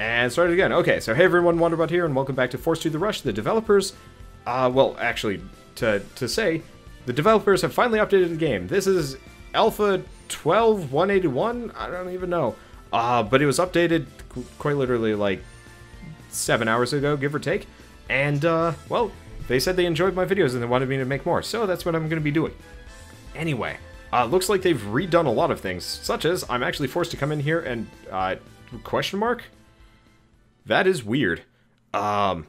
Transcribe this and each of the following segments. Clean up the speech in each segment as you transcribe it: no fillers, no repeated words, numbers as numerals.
And start it again. Okay, so hey everyone, Wonderbot here, and welcome back to Force to the Rush. The developers, well, actually, to say, the developers have finally updated the game. This is Alpha 12.181? I don't even know. But it was updated quite literally like 7 hours ago, give or take. And, well, they said they enjoyed my videos and they wanted me to make more, so that's what I'm going to be doing. Anyway, looks like they've redone a lot of things, such as I'm actually forced to come in here and, question mark? That is weird. I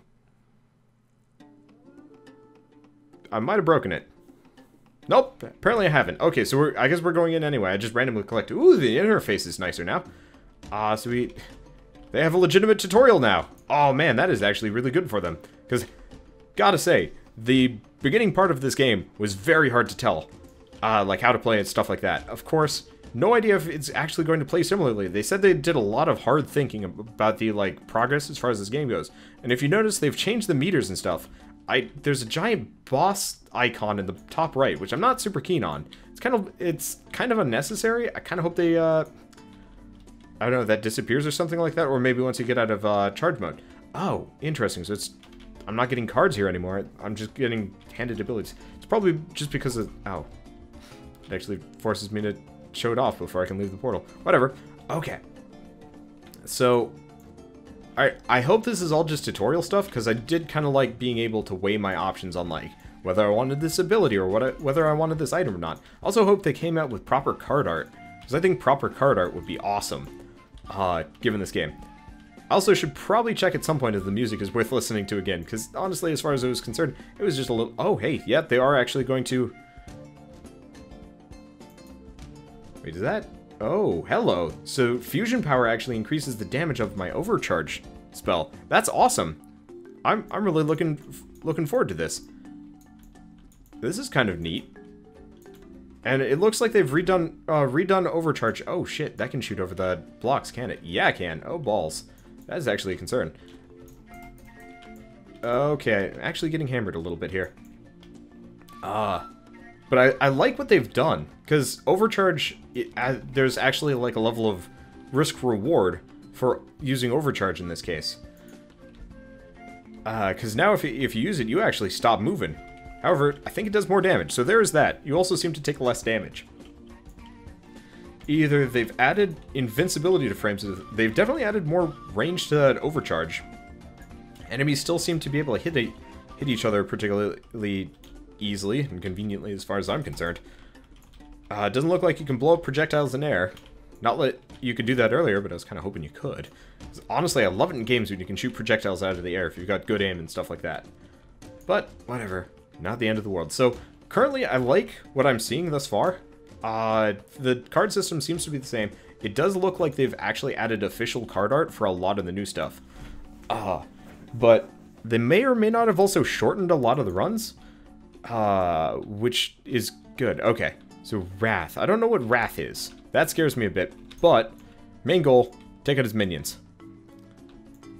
might have broken it. Nope, apparently I haven't. Okay, so I guess we're going in anyway. I just randomly collected. Ooh, the interface is nicer now. So they have a legitimate tutorial now. Oh man, that is actually really good for them. Because, gotta say, the beginning part of this game was very hard to tell. Like how to play and stuff like that. Of course, no idea if it's actually going to play similarly. They said they did a lot of hard thinking about the, like, progress as far as this game goes. And if you notice, they've changed the meters and stuff. There's a giant boss icon in the top right, which I'm not super keen on. It's kind of unnecessary. I kind of hope they, I don't know, that disappears or something like that, or maybe once you get out of, charge mode. Oh, interesting. So I'm not getting cards here anymore. I'm just getting handed abilities. It's probably just because of, oh. It actually forces me to show it off before I can leave the portal. Whatever. Okay. So, I hope this is all just tutorial stuff, because I did kind of like being able to weigh my options on, like, whether I wanted this ability or whether I wanted this item or not. Also hope they came out with proper card art, because I think proper card art would be awesome, given this game. I also should probably check at some point if the music is worth listening to again, because honestly, as far as I was concerned, it was just a little... Oh, hey, yeah, they are actually going to... Wait, is that... Oh, hello. So, fusion power actually increases the damage of my overcharge spell. That's awesome. I'm really looking forward to this. This is kind of neat. And it looks like they've redone overcharge. Oh shit, that can shoot over the blocks, can it? Yeah, it can. Oh balls. That is actually a concern. Okay, I'm actually getting hammered a little bit here. But I like what they've done, because overcharge, there's actually like a level of risk-reward for using overcharge in this case. Because now if you use it, you actually stop moving. However, I think it does more damage, so there is that. You also seem to take less damage. Either they've added invincibility to frames, they've definitely added more range to that overcharge. Enemies still seem to be able to hit each other particularly easily and conveniently as far as I'm concerned. It doesn't look like you can blow up projectiles in air. Not that you could do that earlier, but I was kind of hoping you could. Honestly, I love it in games when you can shoot projectiles out of the air if you've got good aim and stuff like that. But, whatever. Not the end of the world. So, currently, I like what I'm seeing thus far. The card system seems to be the same. It does look like they've actually added official card art for a lot of the new stuff. But they may or may not have also shortened a lot of the runs. Which is good. Okay, so Wrath. I don't know what Wrath is. That scares me a bit, but main goal, take out his minions.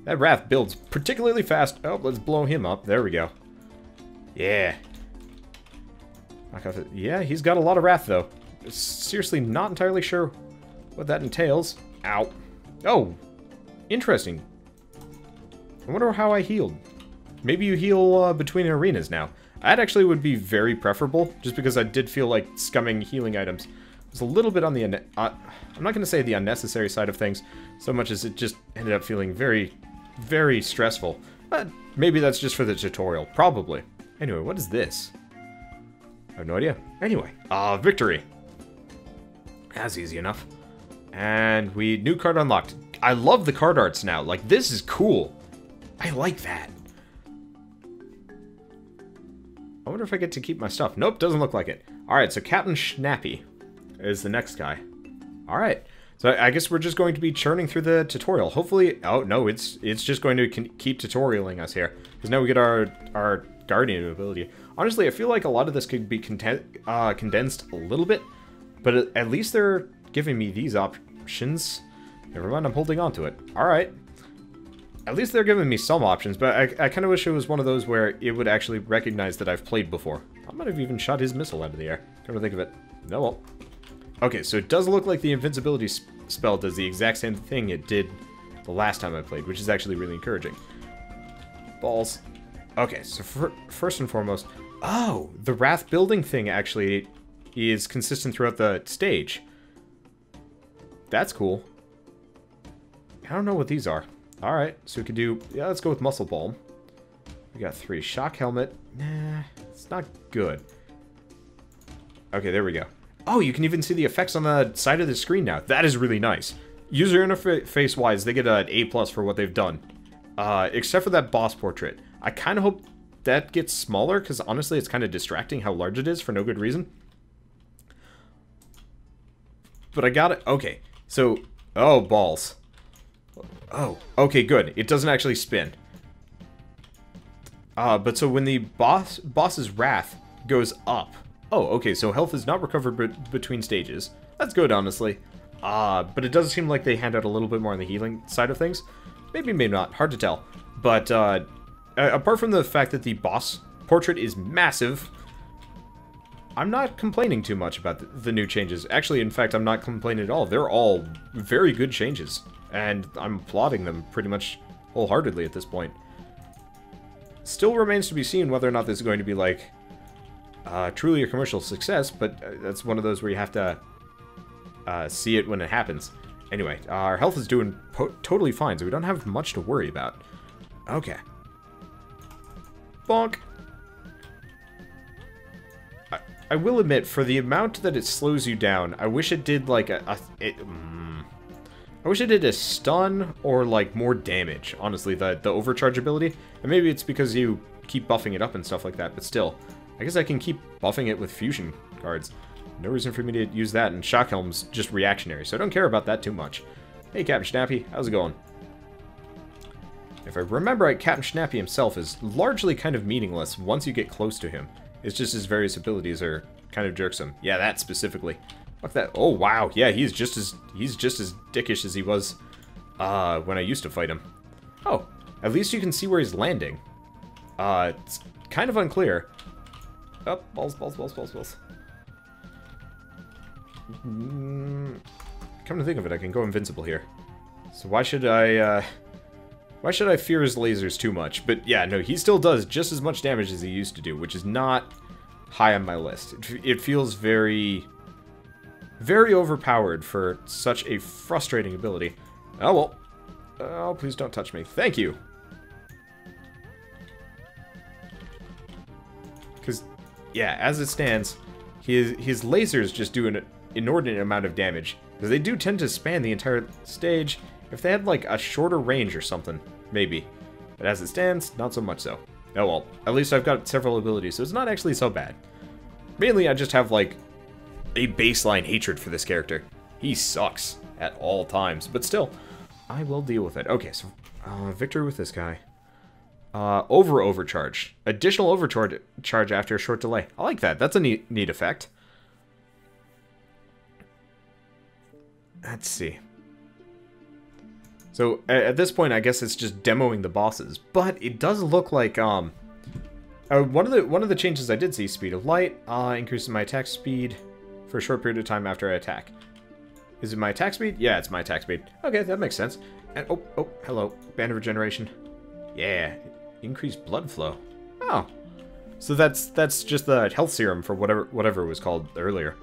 That Wrath builds particularly fast. Oh, let's blow him up. There we go. Yeah. Yeah, he's got a lot of Wrath, though. Seriously, not entirely sure what that entails. Ow. Oh, interesting. I wonder how I healed. Maybe you heal between arenas now. That actually would be very preferable, just because I did feel like scumming healing items was a little bit on the... I'm not going to say the unnecessary side of things, so much as it just ended up feeling very, very stressful. But maybe that's just for the tutorial. Probably. Anyway, what is this? I have no idea. Anyway, victory. That's easy enough. And new card unlocked. I love the card arts now. Like, this is cool. I like that. I wonder if I get to keep my stuff. Nope, doesn't look like it. Alright, so Captain Schnappy is the next guy. Alright, so I guess we're just going to be churning through the tutorial. Hopefully, oh no, it's just going to keep tutorialing us here. Because now we get our Guardian ability. Honestly, I feel like a lot of this could be condensed a little bit. But at least they're giving me these options. Never mind, I'm holding on to it. Alright. At least they're giving me some options, but I kind of wish it was one of those where it would actually recognize that I've played before. I might have even shot his missile out of the air. Come to think of it. No, well. Okay, so it does look like the invincibility spell does the exact same thing it did the last time I played, which is actually really encouraging. Balls. Okay, so first and foremost... Oh, the Wrath building thing actually is consistent throughout the stage. That's cool. I don't know what these are. Alright, so we could do... Yeah, let's go with Muscle Balm. We got 3. Shock Helmet. Nah, it's not good. Okay, there we go. Oh, you can even see the effects on the side of the screen now. That is really nice. User interface-wise, they get an A+ for what they've done. Except for that boss portrait. I kind of hope that gets smaller, because honestly, it's kind of distracting how large it is for no good reason. But I got it. Okay, so... Oh, balls. Oh, okay, good. It doesn't actually spin. But so when the boss's wrath goes up... Oh, okay, so health is not recovered between stages. That's good, honestly. But it does seem like they hand out a little bit more on the healing side of things. Maybe, maybe not. Hard to tell. But, apart from the fact that the boss portrait is massive, I'm not complaining too much about the new changes. Actually, in fact, I'm not complaining at all. They're all very good changes. And I'm applauding them pretty much wholeheartedly at this point. Still remains to be seen whether or not this is going to be, like, truly a commercial success, but that's one of those where you have to see it when it happens. Anyway, our health is doing totally fine, so we don't have much to worry about. Okay. Bonk! I will admit, for the amount that it slows you down, I wish it did, like, I wish it did a stun or, like, more damage, honestly, the overcharge ability. And maybe it's because you keep buffing it up and stuff like that, but still. I guess I can keep buffing it with fusion cards. No reason for me to use that, and Shock Helm's just reactionary, so I don't care about that too much. Hey, Captain Snappy, how's it going? If I remember right, Captain Snappy himself is largely kind of meaningless once you get close to him. It's just his various abilities are kind of jerksome. Yeah, that specifically. Fuck that. Oh, wow. Yeah, he's just as dickish as he was when I used to fight him. Oh, at least you can see where he's landing. It's kind of unclear. Oh, balls, balls, balls, balls, balls. Come to think of it, I can go invincible here. So why should I fear his lasers too much? But yeah, no, he still does just as much damage as he used to do, which is not high on my list. It feels very, very overpowered for such a frustrating ability. Oh, well. Oh, please don't touch me. Thank you. Because, yeah, as it stands, his lasers just do an inordinate amount of damage. Because they do tend to span the entire stage. If they had, like, a shorter range or something, maybe. But as it stands, not so much so. Oh well, at least I've got several abilities, so it's not actually so bad. Mainly, I just have, like, a baseline hatred for this character. He sucks at all times, but still, I will deal with it. Okay, so, victory with this guy. Overcharge. Additional overcharge after a short delay. I like that. That's a neat effect. Let's see. So, at this point, I guess it's just demoing the bosses. But it does look like, one of the changes I did see, speed of light, increases my attack speed for a short period of time after I attack. Is it my attack speed? Yeah, it's my attack speed. Okay, that makes sense. And, oh, hello. Band of Regeneration. Yeah, increased blood flow. Oh. So that's just the health serum for whatever it was called earlier.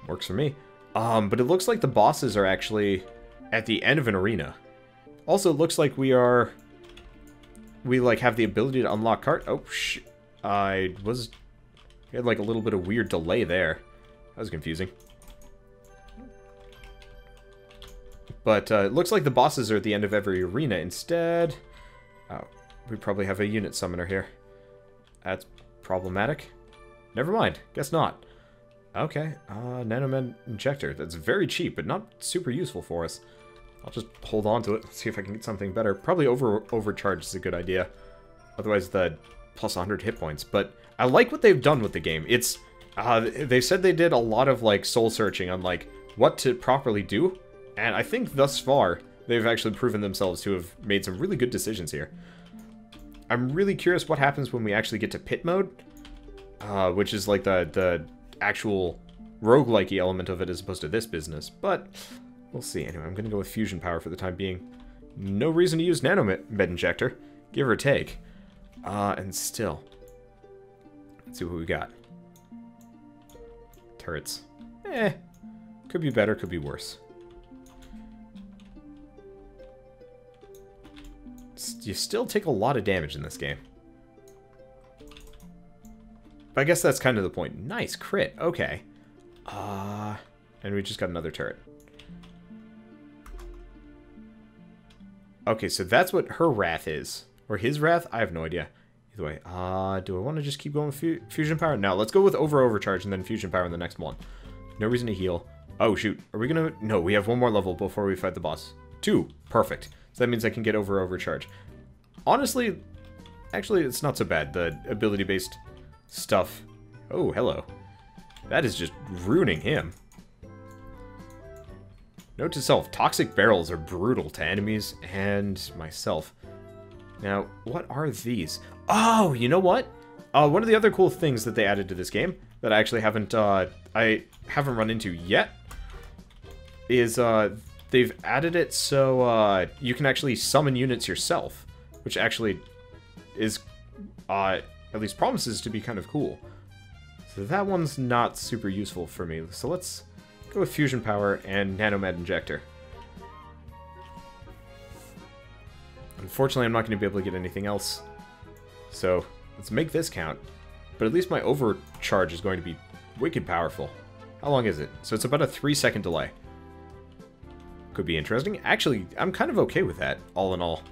Works for me. But it looks like the bosses are actually at the end of an arena. Also, it looks like we have the ability to unlock cart. Oh, we had like a little bit of weird delay there. That was confusing. But it looks like the bosses are at the end of every arena instead. Oh, we probably have a unit summoner here. That's problematic. Never mind. Guess not. Okay, Nanomed Injector. That's very cheap, but not super useful for us. I'll just hold on to it, see if I can get something better. Probably overcharge is a good idea. Otherwise, the plus 100 hit points. But I like what they've done with the game. It's, they said they did a lot of, like, soul-searching on, like, what to properly do. And I think thus far, they've actually proven themselves to have made some really good decisions here. I'm really curious what happens when we actually get to pit mode. Which is, like, the actual roguelike-y element of it as opposed to this business. But we'll see. Anyway, I'm going to go with fusion power for the time being. No reason to use nanomed injector, give or take. And still. Let's see what we got. Turrets. Could be better, could be worse. You still take a lot of damage in this game. But I guess that's kind of the point. Nice, crit, okay. And we just got another turret. Okay, so that's what her wrath is. Or his wrath? I have no idea. Either way, do I want to just keep going with fusion power? No, let's go with overcharge and then fusion power in the next one. No reason to heal. Oh, shoot. Are we gonna... No, we have one more level before we fight the boss. 2. Perfect. So that means I can get overcharge. Honestly, actually, it's not so bad. The ability-based stuff. Oh, hello. That is just ruining him. Note to self, toxic barrels are brutal to enemies and myself. Now, what are these? Oh, you know what? One of the other cool things that they added to this game that I actually haven't run into yet is they've added it so you can actually summon units yourself, which actually is at least promises to be kind of cool. So that one's not super useful for me. So let's go with fusion power and nanomed injector. Unfortunately, I'm not going to be able to get anything else. So let's make this count. But at least my overcharge is going to be wicked powerful. How long is it? So it's about a 3-second delay. Could be interesting. Actually, I'm kind of okay with that, all in all.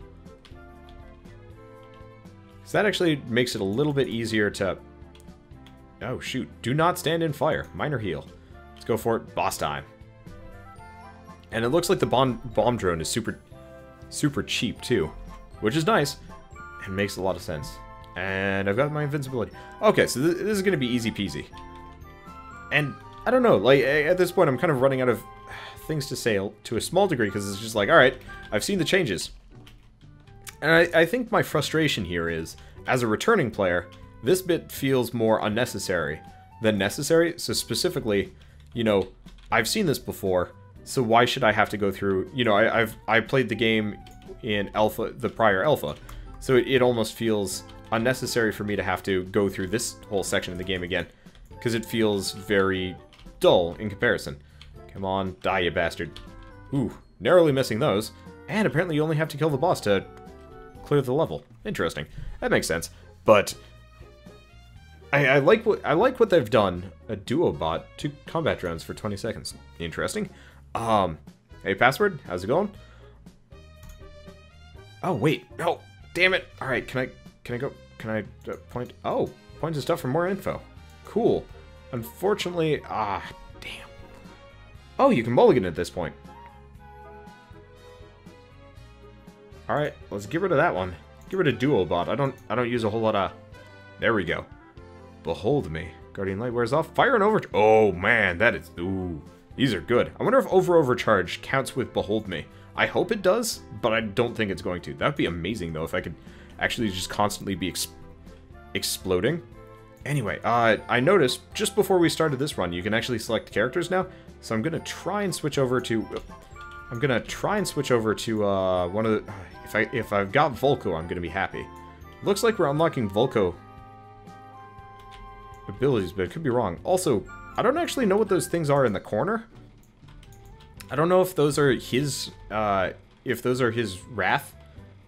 So that actually makes it a little bit easier to... Oh, shoot. Do not stand in fire. Minor heal. Let's go for it. Boss time. And it looks like the bomb drone is super cheap, too. Which is nice. And makes a lot of sense. And I've got my invincibility. Okay, so this is going to be easy peasy. And I don't know. Like, at this point, I'm kind of running out of things to say to a small degree. Because it's just like, alright, I've seen the changes. And I think my frustration here is, as a returning player, this bit feels more unnecessary than necessary. So specifically, you know, I've seen this before, so why should I have to go through, you know, I played the game in alpha, the prior alpha, so it almost feels unnecessary for me to have to go through this whole section of the game again, because it feels very dull in comparison. Come on, die, you bastard. Ooh, narrowly missing those, and apparently you only have to kill the boss to clear the level. Interesting. That makes sense, but I like what they've done. A duo bot, 2 combat drones for 20 seconds. Interesting. Hey, password, how's it going? Oh wait, no, damn it. All right, can I go? Can I point? Oh, point to stuff for more info. Cool. Unfortunately, damn. Oh, you can mulligan at this point. All right, let's get rid of that one. Get rid of duo bot. I don't use a whole lot of. There we go. Behold me. Guardian Light wears off. Fire and overcharge. Oh, man. That is... Ooh. These are good. I wonder if overcharge counts with Behold Me. I hope it does, but I don't think it's going to. That would be amazing, though, if I could actually just constantly be exploding. Anyway, I noticed just before we started this run, you can actually select characters now. So I'm going to try and switch over to... one of the... If I've got Volko, I'm going to be happy. Looks like we're unlocking Volko abilities, but it could be wrong. Also, I don't actually know what those things are in the corner. I don't know if those are his Wrath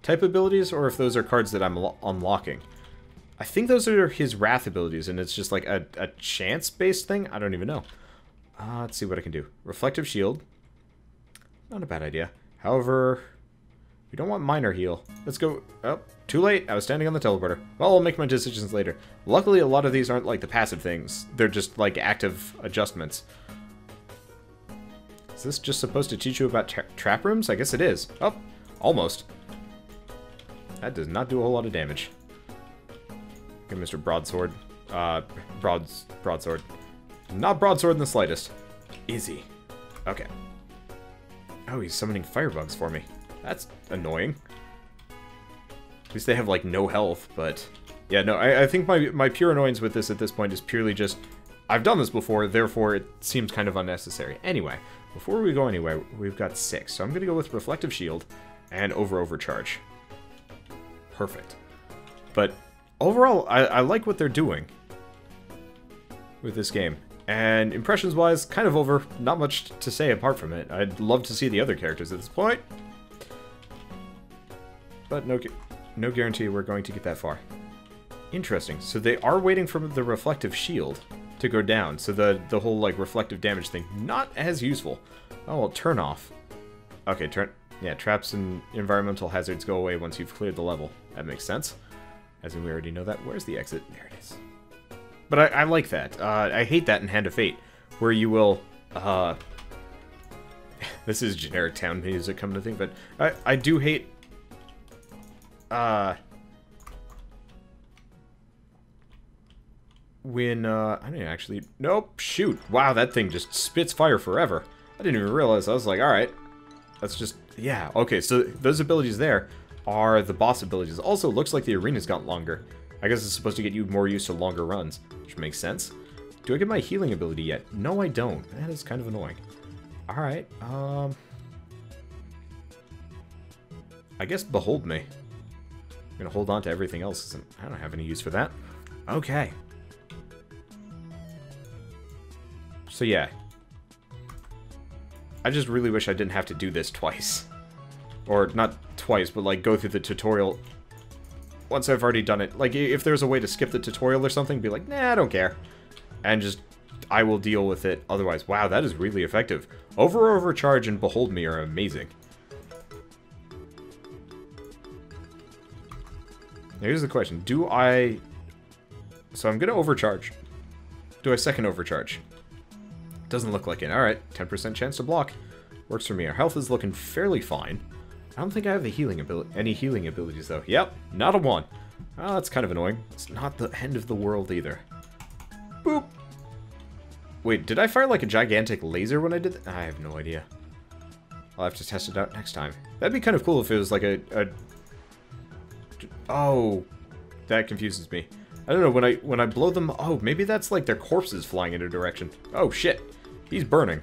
type abilities, or if those are cards that I'm unlocking. I think those are his Wrath abilities, and it's just like a chance-based thing? I don't even know. Let's see what I can do. Reflective Shield. Not a bad idea. However, we don't want minor heal. Let's go... Oh, too late. I was standing on the teleporter. Well, I'll make my decisions later. Luckily, a lot of these aren't like the passive things. They're just like active adjustments. Is this just supposed to teach you about trap rooms? I guess it is. Oh, almost. That does not do a whole lot of damage. Okay, Mr. Broadsword. Broadsword. Not broadsword in the slightest. Is he? Okay. Oh, he's summoning firebugs for me. That's annoying. At least they have, like, no health, but... Yeah, no, I think my pure annoyance with this at this point is purely just... I've done this before, therefore it seems kind of unnecessary. Anyway, before we go anywhere, we've got 6. So I'm going to go with Reflective Shield, and overcharge. Perfect. But overall, I like what they're doing with this game. And impressions-wise, kind of over. Not much to say apart from it. I'd love to see the other characters at this point. But no guarantee we're going to get that far. Interesting. So they are waiting for the reflective shield to go down. So the whole, like, reflective damage thing, not as useful. Oh, well, turn off. Okay, yeah, traps and environmental hazards go away once you've cleared the level. That makes sense. As in, we already know that. Where's the exit? There it is. But I like that. I hate that in Hand of Fate, where you will, this is generic town music, come to think, but I do hate, when, I didn't actually, nope, shoot, wow, that thing just spits fire forever. I didn't even realize. I was like, alright, that's just, yeah, okay, so those abilities there are the boss abilities. Also, looks like the arena's got longer. I guess it's supposed to get you more used to longer runs, which makes sense. Do I get my healing ability yet? No, I don't. That is kind of annoying. Alright, I guess behold me. I'm gonna hold on to everything else. I don't have any use for that. Okay. So yeah. I just really wish I didn't have to do this twice. Or, not twice, but like go through the tutorial once I've already done it. Like, if there's a way to skip the tutorial or something, be like, nah, I don't care. And just, I will deal with it otherwise. Wow, that is really effective. Overcharge and Behold Me are amazing. Here's the question. Do I... So I'm gonna overcharge. Do I second overcharge? Doesn't look like it. Alright, 10% chance to block. Works for me. Our health is looking fairly fine. I don't think I have any healing abilities, though. Yep, not a 1. Oh, that's kind of annoying. It's not the end of the world, either. Boop! Wait, did I fire, like, a gigantic laser when I did that? I have no idea. I'll have to test it out next time. That'd be kind of cool if it was, like, Oh, that confuses me. I don't know, when I blow them... Oh, maybe that's, like, their corpses flying in a direction. Oh, shit. He's burning.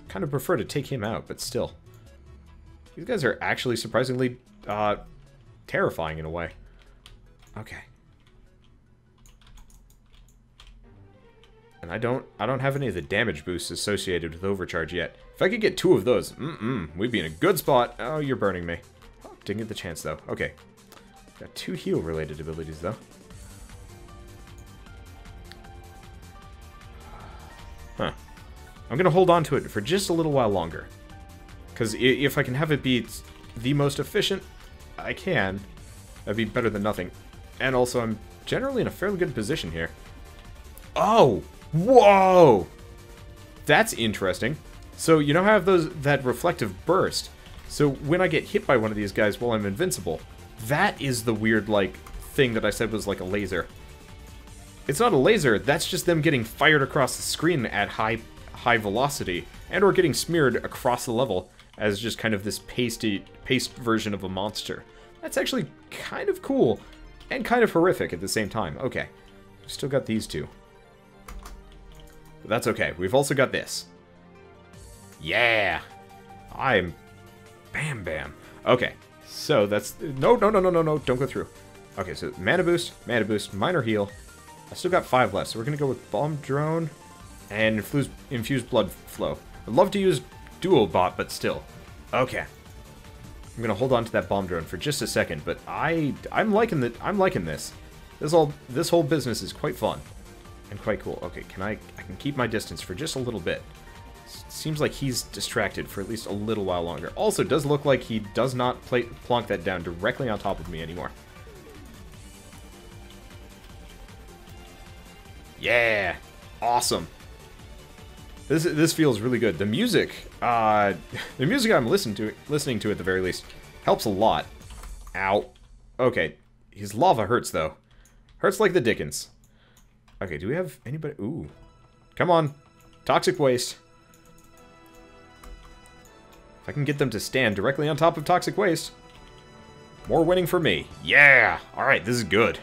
Kind of prefer to take him out, but still. These guys are actually surprisingly terrifying in a way. Okay. And I don't have any of the damage boosts associated with overcharge yet. If I could get 2 of those, we'd be in a good spot. Oh, you're burning me. Oh, didn't get the chance though. Okay. Got 2 heal related abilities though. Huh. I'm going to hold on to it for just a little while longer. Because if I can have it be the most efficient I can, that'd be better than nothing. And also, I'm generally in a fairly good position here. Oh! Whoa! That's interesting. So, you know how I have that reflective burst? So, when I get hit by one of these guys while I'm invincible, that is the weird, like, thing that I said was like a laser. It's not a laser, that's just them getting fired across the screen at high velocity, and or getting smeared across the level as just kind of this paste version of a monster. That's actually kind of cool, and kind of horrific at the same time. Okay, we've still got these 2. But that's okay, we've also got this. Yeah! I'm... Bam bam. Okay, so that's... No, don't go through. Okay, so mana boost, minor heal. I still got 5 left, so we're gonna go with Bomb Drone and Infused Blood Flow. I'd love to use Duo Bot, but still. Okay. I'm gonna hold on to that Bomb Drone for just a second, but I'm liking this. This whole business is quite fun and quite cool. Okay, I can keep my distance for just a little bit. Seems like he's distracted for at least a little while longer. Also, does look like he does not plonk that down directly on top of me anymore. Yeah! Awesome. This feels really good. The music I'm listening to at the very least helps a lot. Ow. Okay. His lava hurts though. Hurts like the dickens. Okay, do we have anybody? Ooh. Come on. Toxic waste. If I can get them to stand directly on top of toxic waste. More winning for me. Yeah! Alright, this is good.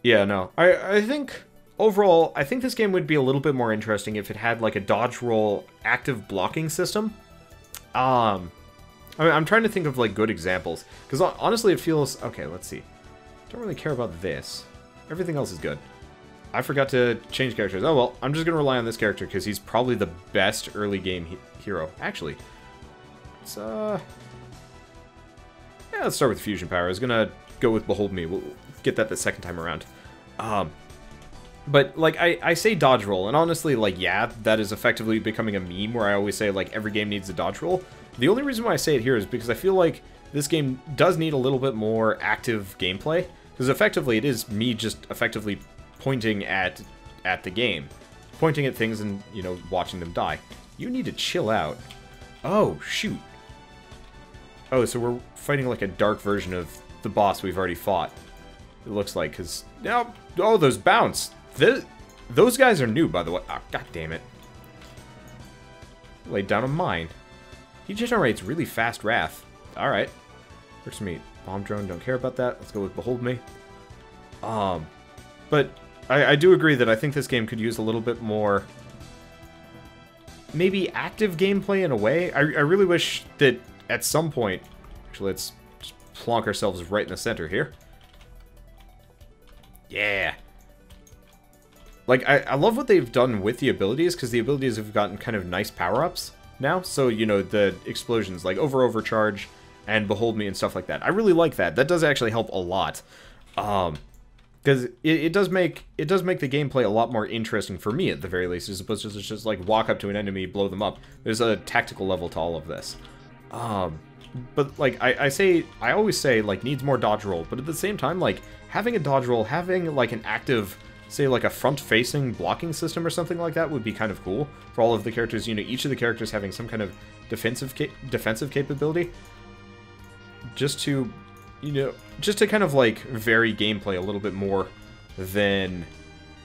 Yeah, no. I think overall, I think this game would be a little bit more interesting if it had like a dodge roll active blocking system. I mean, I'm trying to think of like good examples, because honestly it feels... Okay, let's see. Don't really care about this. Everything else is good. I forgot to change characters. Oh well, I'm just going to rely on this character because he's probably the best early game hero. Actually, let's, yeah, let's start with fusion power. I was going to go with Behold Me. We'll get that the second time around. But, like, I say dodge roll, and honestly, like, yeah, that is effectively becoming a meme where I always say, like, every game needs a dodge roll. The only reason why I say it here is because I feel like this game does need a little bit more active gameplay, because effectively it is me just effectively pointing at the game. Pointing at things and, you know, watching them die. You need to chill out. Oh, shoot. Oh, so we're fighting, like, a dark version of the boss we've already fought. It looks like, because... Now, oh, those bounce! Those guys are new, by the way. Oh, God damn it. Laid down a mine. He generates really fast wrath. Alright. Works for me. Bomb drone, don't care about that. Let's go with Behold Me. But I do agree that I think this game could use a little bit more... maybe active gameplay in a way. I really wish that at some point... Actually, let's just plonk ourselves right in the center here. Yeah. Like, I love what they've done with the abilities, because the abilities have gotten kind of nice power-ups now. So, you know, the explosions, like overcharge and Behold Me and stuff like that. I really like that. That does actually help a lot. Because it does make the gameplay a lot more interesting for me, at the very least, as opposed to just, like, walk up to an enemy, blow them up. There's a tactical level to all of this. But, like, I always say, like, needs more dodge roll, but at the same time, like, having a dodge roll, having, like, an active... say, like, a front-facing blocking system or something like that would be kind of cool for all of the characters. You know, each of the characters having some kind of defensive capability. Just to, you know, just to kind of, like, vary gameplay a little bit more than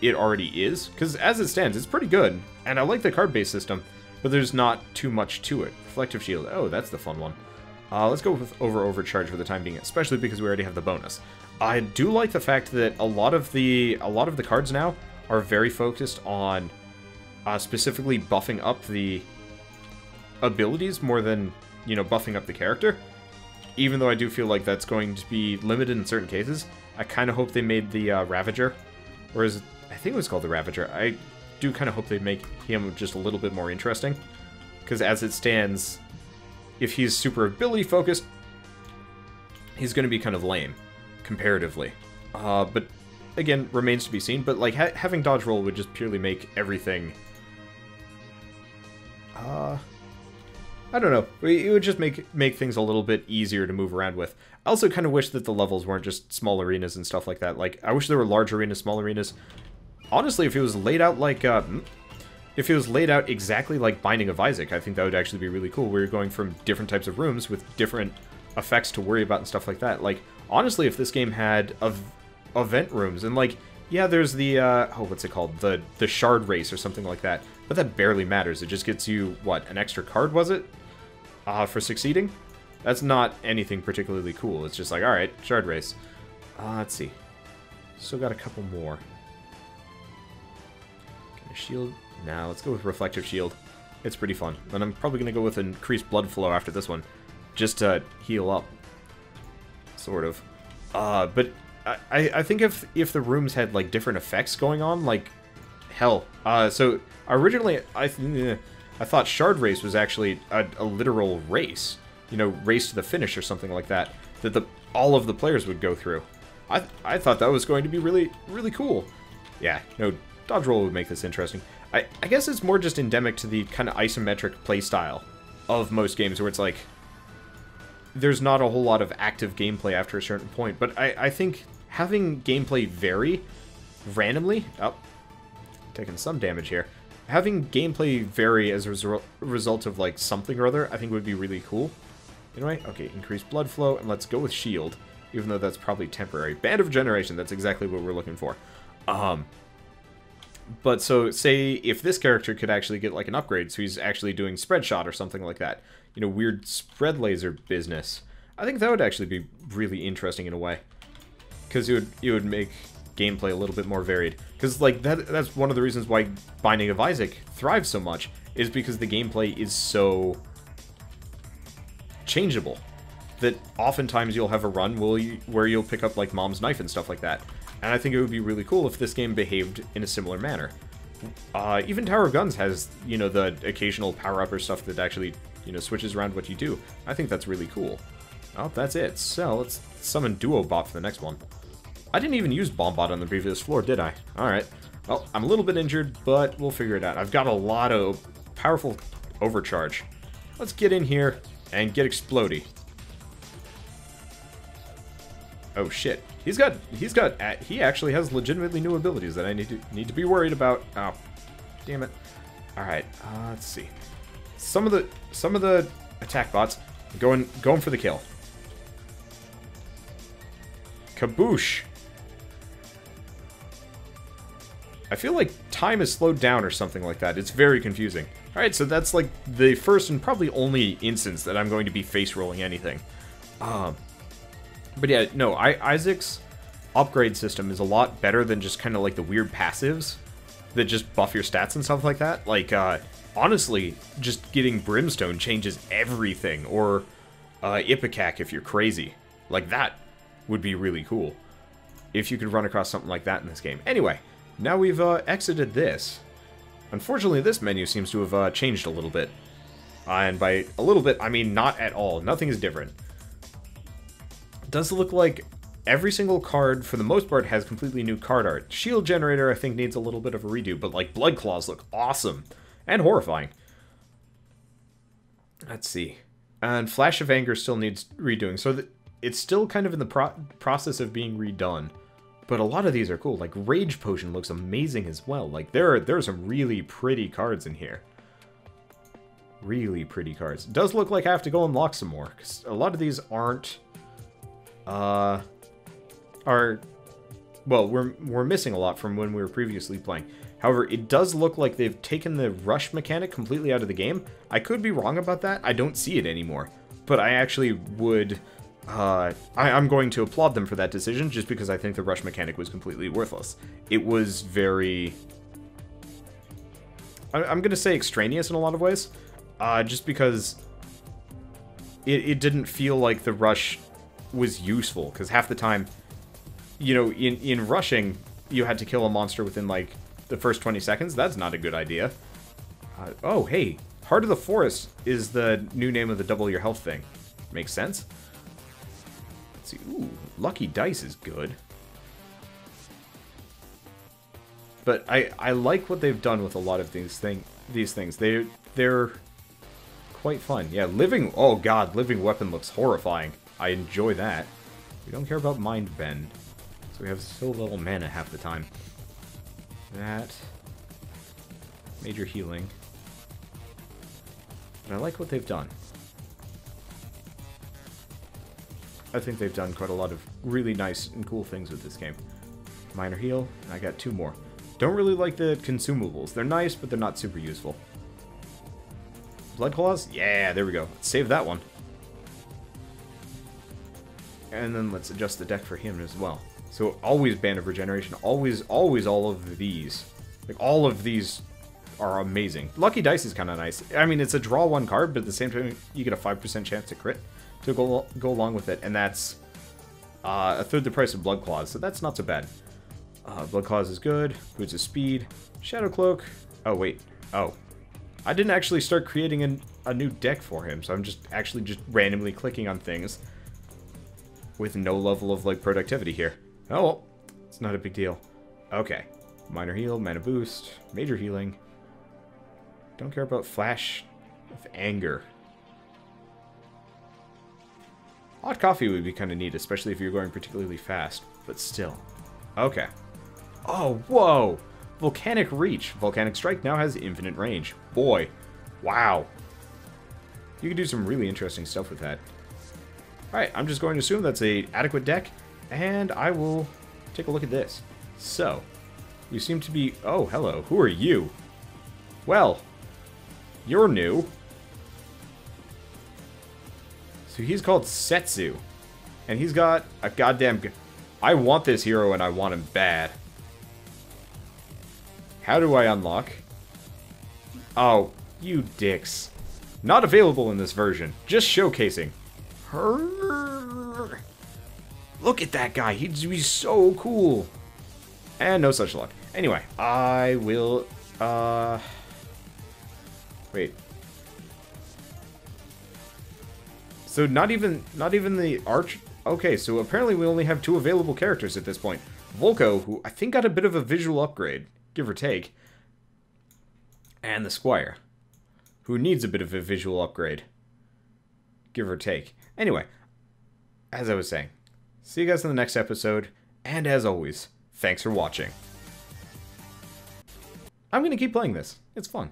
it already is. Because as it stands, it's pretty good. And I like the card-based system, but there's not too much to it. Reflective Shield. Oh, that's the fun one. Let's go with overcharge for the time being, especially because we already have the bonus. I do like the fact that a lot of the cards now are very focused on specifically buffing up the abilities more than, you know, buffing up the character. Even though I do feel like that's going to be limited in certain cases, I kind of hope they made the Ravager, or is it, I think it was called the Ravager. I do kind of hope they make him just a little bit more interesting, because as it stands, if he's super ability focused, he's going to be kind of lame. Comparatively. But again, remains to be seen. But like having dodge roll would just purely make everything... I don't know. It would just make things a little bit easier to move around with. I also kind of wish that the levels weren't just small arenas and stuff like that. Like, I wish there were large arenas, small arenas. Honestly, if it was laid out like... if it was laid out exactly like Binding of Isaac, I think that would actually be really cool. Where you're going from different types of rooms with different effects to worry about and stuff like that. Like, honestly, if this game had event rooms, and like, yeah, there's the, oh, what's it called? The shard race or something like that. But that barely matters. It just gets you, what, an extra card, was it? For succeeding? That's not anything particularly cool. It's just like, alright, shard race. Let's see. Still got a couple more. Can I shield? Now, let's go with Reflective Shield. It's pretty fun. And I'm probably going to go with increased blood flow after this one. Just to heal up. Sort of. But I think if the rooms had, like, different effects going on, like, hell. So, originally, I thought Shard Race was actually a literal race. You know, race to the finish or something like that. That all of the players would go through. I thought that was going to be really, really cool. Yeah, no, dodge roll would make this interesting. I guess it's more just endemic to the kind of isometric playstyle of most games, where it's like, there's not a whole lot of active gameplay after a certain point, but I think having gameplay vary randomly... Oh, taking some damage here. Having gameplay vary as a result of, like, something or other, I think would be really cool. Anyway, okay, increase blood flow, and let's go with shield, even though that's probably temporary. Band of Regeneration, that's exactly what we're looking for. But so, say if this character could actually get, like, an upgrade, so he's actually doing spread shot or something like that, you know, weird spread laser business, I think that would actually be really interesting in a way. Because it would make gameplay a little bit more varied. Because, like, that's one of the reasons why Binding of Isaac thrives so much, is because the gameplay is so changeable. That oftentimes you'll have a run where you'll pick up, like, Mom's knife and stuff like that. And I think it would be really cool if this game behaved in a similar manner. Even Tower of Guns has, you know, the occasional power-up or stuff that actually, you know, switches around what you do. I think that's really cool. Oh, that's it. So, let's summon Duo Bot for the next one. I didn't even use Bomb Bot on the previous floor, did I? Alright. Well, I'm a little bit injured, but we'll figure it out. I've got a lot of powerful overcharge. Let's get in here and get explodey. Oh shit. He actually has legitimately new abilities that I need to be worried about. Oh, damn it. Alright, let's see. Some of the attack bots going for the kill. Kaboosh. I feel like time is slowed down or something like that. It's very confusing. Alright, so that's like the first and probably only instance that I'm going to be face rolling anything. But yeah, no, Isaac's upgrade system is a lot better than just kind of like the weird passives that just buff your stats and stuff like that. Like, honestly, just getting Brimstone changes everything, or Ipecac if you're crazy. Like, that would be really cool if you could run across something like that in this game. Anyway, now we've exited this. Unfortunately, this menu seems to have changed a little bit. And by a little bit, I mean not at all. Nothing is different. It does look like every single card, for the most part, has completely new card art. Shield Generator, I think, needs a little bit of a redo, but, like, Blood Claws look awesome. And horrifying. Let's see. And Flash of Anger still needs redoing, so it's still kind of in the process of being redone. But a lot of these are cool. Like, Rage Potion looks amazing as well. Like, there are some really pretty cards in here. Really pretty cards. It does look like I have to go unlock some more, because a lot of these aren't... well, we're missing a lot from when we were previously playing. However, it does look like they've taken the rush mechanic completely out of the game. I could be wrong about that. I don't see it anymore. But I actually would... I'm going to applaud them for that decision, just because I think the rush mechanic was completely worthless. It was very... I'm going to say extraneous in a lot of ways. Just because it didn't feel like the rush was useful. Because half the time, you know, in rushing, you had to kill a monster within, like, the first 20 seconds. That's not a good idea. Oh, hey. Heart of the Forest is the new name of the double your health thing. Makes sense. Let's see. Ooh, Lucky Dice is good. But I like what they've done with a lot of these things. They're quite fun. Yeah, oh god, Living Weapon looks horrifying. I enjoy that. We don't care about Mind Bend. So we have so little mana half the time. That. Major healing. But I like what they've done. I think they've done quite a lot of really nice and cool things with this game. Minor heal, and I got 2 more. Don't really like the consumables. They're nice, but they're not super useful. Blood Claws? Yeah, there we go. Let's save that one. And then let's adjust the deck for him as well. So always Band of Regeneration. Always all of these. Like, all of these are amazing. Lucky Dice is kind of nice. I mean, it's a draw 1 card, but at the same time, you get a 5% chance to crit to go along with it. And that's a third the price of Blood Claws, so that's not so bad. Blood Claws is good. Boots of Speed. Shadow Cloak. Oh, wait. Oh. I didn't actually start creating a new deck for him, so I'm just randomly clicking on things with no level of, like, productivity here. Oh, well, it's not a big deal. Okay. Minor heal, mana boost, major healing. Don't care about Flash of Anger. Hot coffee would be kind of neat, especially if you're going particularly fast, but still. Okay. Oh, whoa! Volcanic Reach. Volcanic Strike now has infinite range. Boy. Wow. You can do some really interesting stuff with that. Alright, I'm just going to assume that's an adequate deck, and I will take a look at this. So, you seem to be... Oh, hello. Who are you? Well, you're new. So he's called Setsu, and he's got a goddamn... I want this hero and I want him bad. How do I unlock? Oh, you dicks. Not available in this version. Just showcasing. Look at that guy. He's so cool. And no such luck. Anyway, I will... Wait. So not even the arch... Okay, so apparently we only have 2 available characters at this point. Volko, who I think got a bit of a visual upgrade, give or take. And the Squire, who needs a bit of a visual upgrade, give or take. Anyway, as I was saying, see you guys in the next episode, and as always, thanks for watching. I'm going to keep playing this. It's fun.